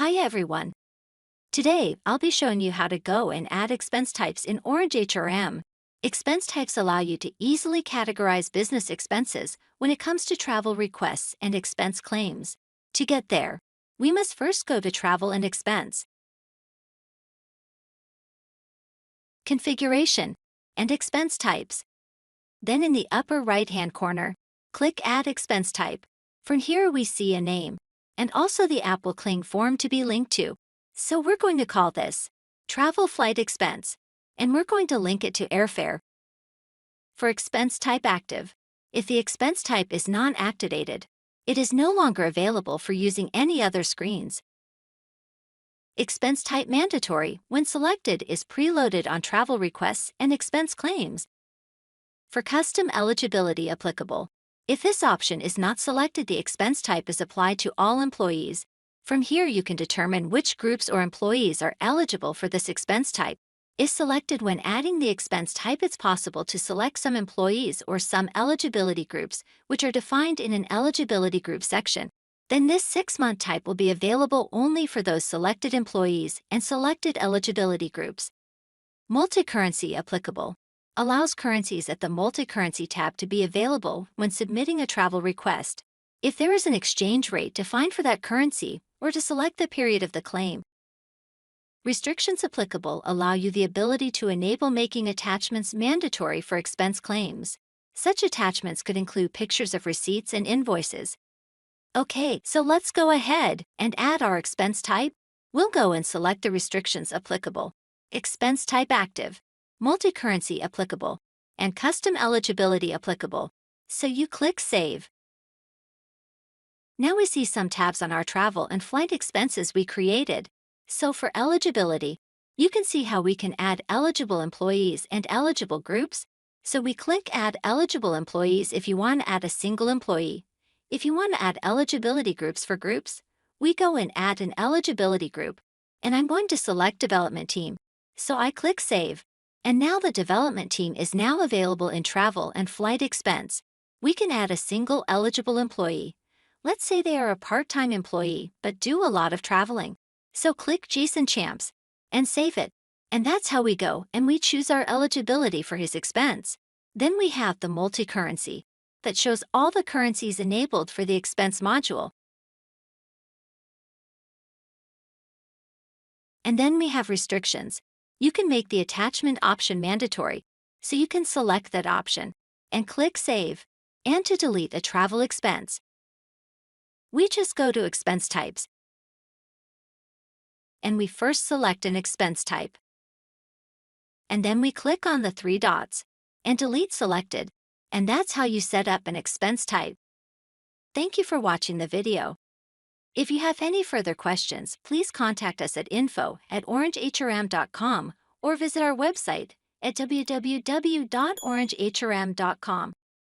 Hi everyone. Today, I'll be showing you how to go and add expense types in Orange HRM. Expense types allow you to easily categorize business expenses when it comes to travel requests and expense claims. To get there, we must first go to Travel and Expense, Configuration, and Expense Types. Then in the upper right-hand corner, click Add Expense Type. From here we see a name, and also the Apple Cling form to be linked to. So we're going to call this Travel Flight Expense, and we're going to link it to airfare. For Expense Type Active, if the expense type is non-activated, it is no longer available for using any other screens. Expense Type Mandatory, when selected, is preloaded on travel requests and expense claims. For Custom Eligibility Applicable, if this option is not selected, the expense type is applied to all employees. From here you can determine which groups or employees are eligible for this expense type. If selected when adding the expense type, it's possible to select some employees or some eligibility groups, which are defined in an eligibility group section. Then this 6-month type will be available only for those selected employees and selected eligibility groups. Multi-currency applicable allows currencies at the multi-currency tab to be available when submitting a travel request. If there is an exchange rate defined for that currency, or to select the period of the claim. Restrictions applicable allow you the ability to enable making attachments mandatory for expense claims. Such attachments could include pictures of receipts and invoices. Okay, so let's go ahead and add our expense type. We'll go and select the restrictions applicable, expense type active, multi-currency applicable, and custom eligibility applicable. So you click Save. Now we see some tabs on our travel and flight expenses we created. So for eligibility, you can see how we can add eligible employees and eligible groups. So we click Add Eligible Employees if you want to add a single employee. If you want to add eligibility groups for groups, we go and add an eligibility group. And I'm going to select Development Team. So I click Save. And now the development team is now available in travel and flight expense. We can add a single eligible employee. Let's say they are a part-time employee but do a lot of traveling. So click Jason Champs and save it. And that's how we go and we choose our eligibility for his expense. Then we have the multi-currency that shows all the currencies enabled for the expense module. And then we have restrictions. You can make the attachment option mandatory, so you can select that option and click Save. And to delete a travel expense, we just go to Expense Types, and we first select an expense type. And then we click on the 3 dots, and Delete Selected, and that's how you set up an expense type. Thank you for watching the video. If you have any further questions, please contact us at info@orangehrm.com or visit our website at www.orangehrm.com.